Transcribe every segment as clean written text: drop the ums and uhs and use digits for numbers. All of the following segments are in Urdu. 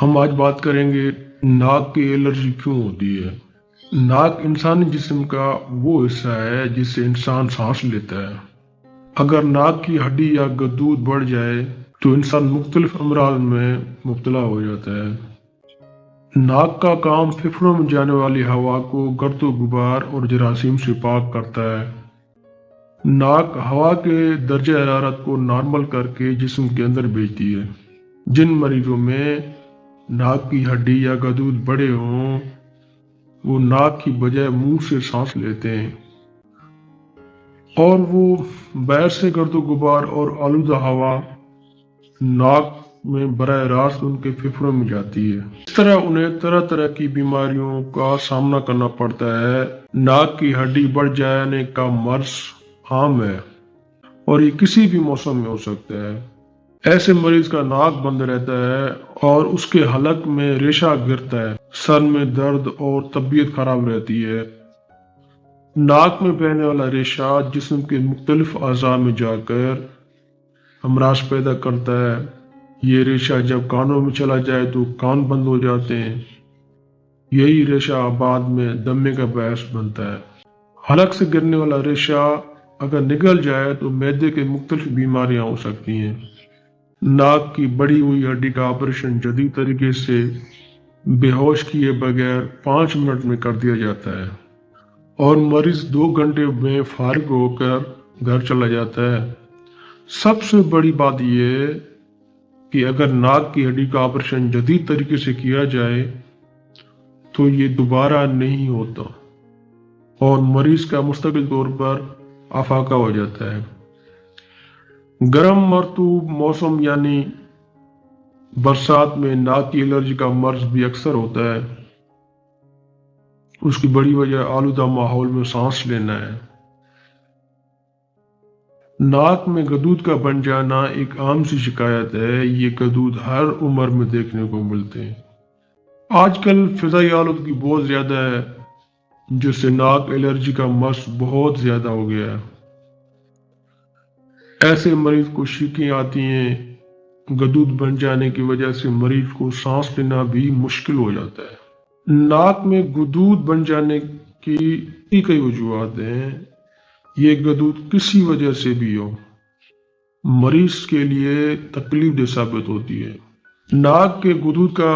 ہم آج بات کریں گے ناک کی الرجی کیوں ہوتی ہے۔ ناک انسانی جسم کا وہ حصہ ہے جس سے انسان سانس لیتا ہے۔ اگر ناک کی ہڈی یا گدود بڑھ جائے تو انسان مختلف امراض میں مبتلا ہو جاتا ہے۔ ناک کا کام پھیپھڑوں میں جانے والی ہوا کو گرد و غبار اور جراثیم سے پاک کرتا ہے۔ ناک ہوا کے درجہ حرارت کو نارمل کر کے جسم کے اندر بھیجتی ہے۔ جن مریضوں میں ناک کی ہڈی یا گدود بڑے ہوں وہ ناک کی بجائے منہ سے سانس لیتے ہیں اور وہ باہر سے گرد و غبار اور آلودہ ہوا ناک میں براہ راست ان کے پھیپھڑوں میں جاتی ہے۔ اس طرح انہیں طرح طرح کی بیماریوں کا سامنا کرنا پڑتا ہے۔ ناک کی ہڈی بڑھ جانے کا مرض عام ہے اور یہ کسی بھی موسم میں ہو سکتا ہے۔ ایسے مریض کا ناک بند رہتا ہے اور اس کے حلق میں ریشہ گرتا ہے، سر میں درد اور طبیعت خراب رہتی ہے۔ ناک میں بہنے والا ریشہ جسم کے مختلف اعضاء میں جا کر امراض پیدا کرتا ہے۔ یہ ریشہ جب کانوں میں چلا جائے تو کان بند ہو جاتے ہیں۔ یہی ریشہ بعد میں دمے کا باعث بنتا ہے۔ حلق سے گرنے والا ریشہ اگر نگل جائے تو معدے کے مختلف بیماریاں ہو سکتی ہیں۔ ناک کی بڑی ہوئی ہڈی کا آپریشن جدید طریقے سے بے ہوش کیے بغیر 5 منٹ میں کر دیا جاتا ہے اور مریض 2 گھنٹے میں فارغ ہو کر گھر چلا جاتا ہے۔ سب سے بڑی بات یہ ہے کہ اگر ناک کی ہڈی کا آپریشن جدید طریقے سے کیا جائے تو یہ دوبارہ نہیں ہوتا اور مریض کا مستقل طور پر افاقہ ہو جاتا ہے۔ گرم مرطوب موسم یعنی برسات میں ناک کی الرجی کا مرض بھی اکثر ہوتا ہے۔ اس کی بڑی وجہ آلودہ ماحول میں سانس لینا ہے۔ ناک میں گدود کا بن جانا ایک عام سی شکایت ہے۔ یہ گدود ہر عمر میں دیکھنے کو ملتے ہیں۔ آج کل فضائی آلودگی بہت زیادہ ہے جس سے ناک الرجی کا مرض بہت زیادہ ہو گیا ہے۔ ایسے مریض کو چھینکیں آتی ہیں۔ گدود بن جانے کی وجہ سے مریض کو سانس لینا بھی مشکل ہو جاتا ہے۔ ناک میں گدود بن جانے کی کئی وجوہات ہیں۔ یہ گدود کسی وجہ سے بھی ہو مریض کے لیے تکلیف دہ ثابت ہوتی ہے۔ ناک کے گدود کا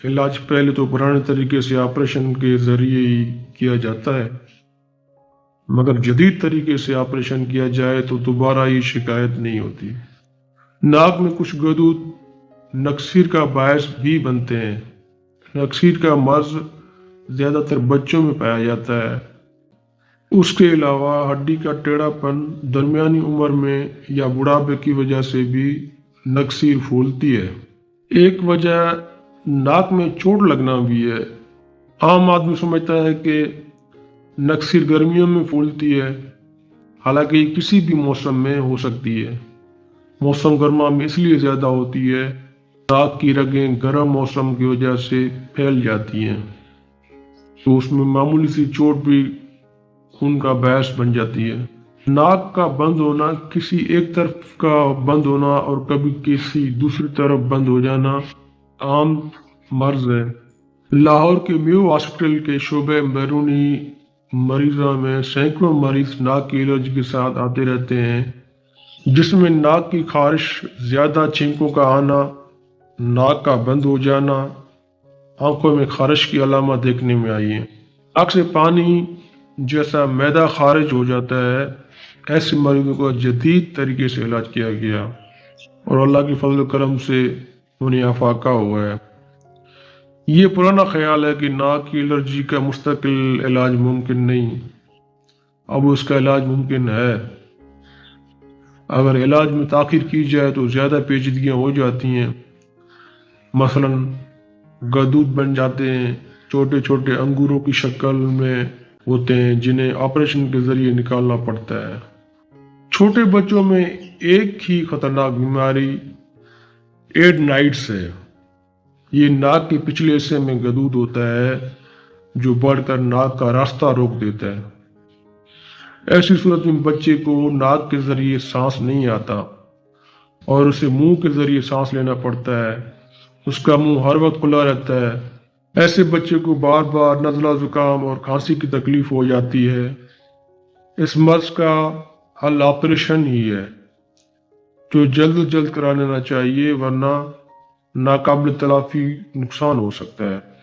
علاج پہلے تو پرانے طریقے سے آپریشن کے ذریعے ہی کیا جاتا ہے، مگر جدید طریقے سے آپریشن کیا جائے تو دوبارہ یہ شکایت نہیں ہوتی۔ ناک میں کچھ گدود نکسیر کا باعث بھی بنتے ہیں۔ نکسیر کا مرض زیادہ تر بچوں میں پایا جاتا ہے۔ اس کے علاوہ ہڈی کا ٹیڑھا پن درمیانی عمر میں یا بڑھاپے کی وجہ سے بھی نکسیر پھولتی ہے۔ ایک وجہ ناک میں چوٹ لگنا بھی ہے۔ عام آدمی سمجھتا ہے کہ نکسیر گرمیوں میں پھولتی ہے، حالانکہ یہ کسی بھی موسم میں ہو سکتی ہے۔ موسم گرما میں اس لیے زیادہ ہوتی ہے، ناک کی رگیں گرم موسم کی وجہ سے پھیل جاتی ہیں تو اس میں معمولی سی چوٹ بھی خون کا باعث بن جاتی ہے۔ ناک کا بند ہونا کسی ایک طرف کا بند ہونا اور کبھی کسی دوسری طرف بند ہو جانا عام مرض ہے۔ لاہور کے میو ہاسپٹل کے شعبہ بیرونی مریضوں میں سینکڑوں مریض ناک کی الرجی کے ساتھ آتے رہتے ہیں، جس میں ناک کی خارش، زیادہ چھینکوں کا آنا، ناک کا بند ہو جانا، آنکھوں میں خارش کی علامات دیکھنے میں آئی ہیں۔ ناک سے پانی جیسا میدہ خارج ہو جاتا ہے۔ ایسے مریضوں کا جدید طریقے سے علاج کیا گیا اور اللہ کے فضل و کرم سے انہیں افاقہ ہوا ہے۔ یہ پرانا خیال ہے کہ ناک کی الرجی کا مستقل علاج ممکن نہیں، اب اس کا علاج ممکن ہے۔ اگر علاج میں تاخیر کی جائے تو زیادہ پیچیدگیاں ہو جاتی ہیں۔ مثلا گدود بن جاتے ہیں، چھوٹے چھوٹے انگوروں کی شکل میں ہوتے ہیں جنہیں آپریشن کے ذریعے نکالنا پڑتا ہے۔ چھوٹے بچوں میں ایک ہی خطرناک بیماری ایڈنائٹس ہے۔ یہ ناک کے پچھلے حصے میں گدود ہوتا ہے جو بڑھ کر ناک کا راستہ روک دیتا ہے۔ ایسی صورت میں بچے کو ناک کے ذریعے سانس نہیں آتا اور اسے منہ کے ذریعے سانس لینا پڑتا ہے۔ اس کا منہ ہر وقت کھلا رہتا ہے۔ ایسے بچے کو بار بار نزلہ زکام اور کھانسی کی تکلیف ہو جاتی ہے۔ اس مرض کا حل آپریشن ہی ہے، جو جلد جلد کرا لینا چاہیے، ورنہ ناقابل تلافی نقصان ہو سکتا ہے۔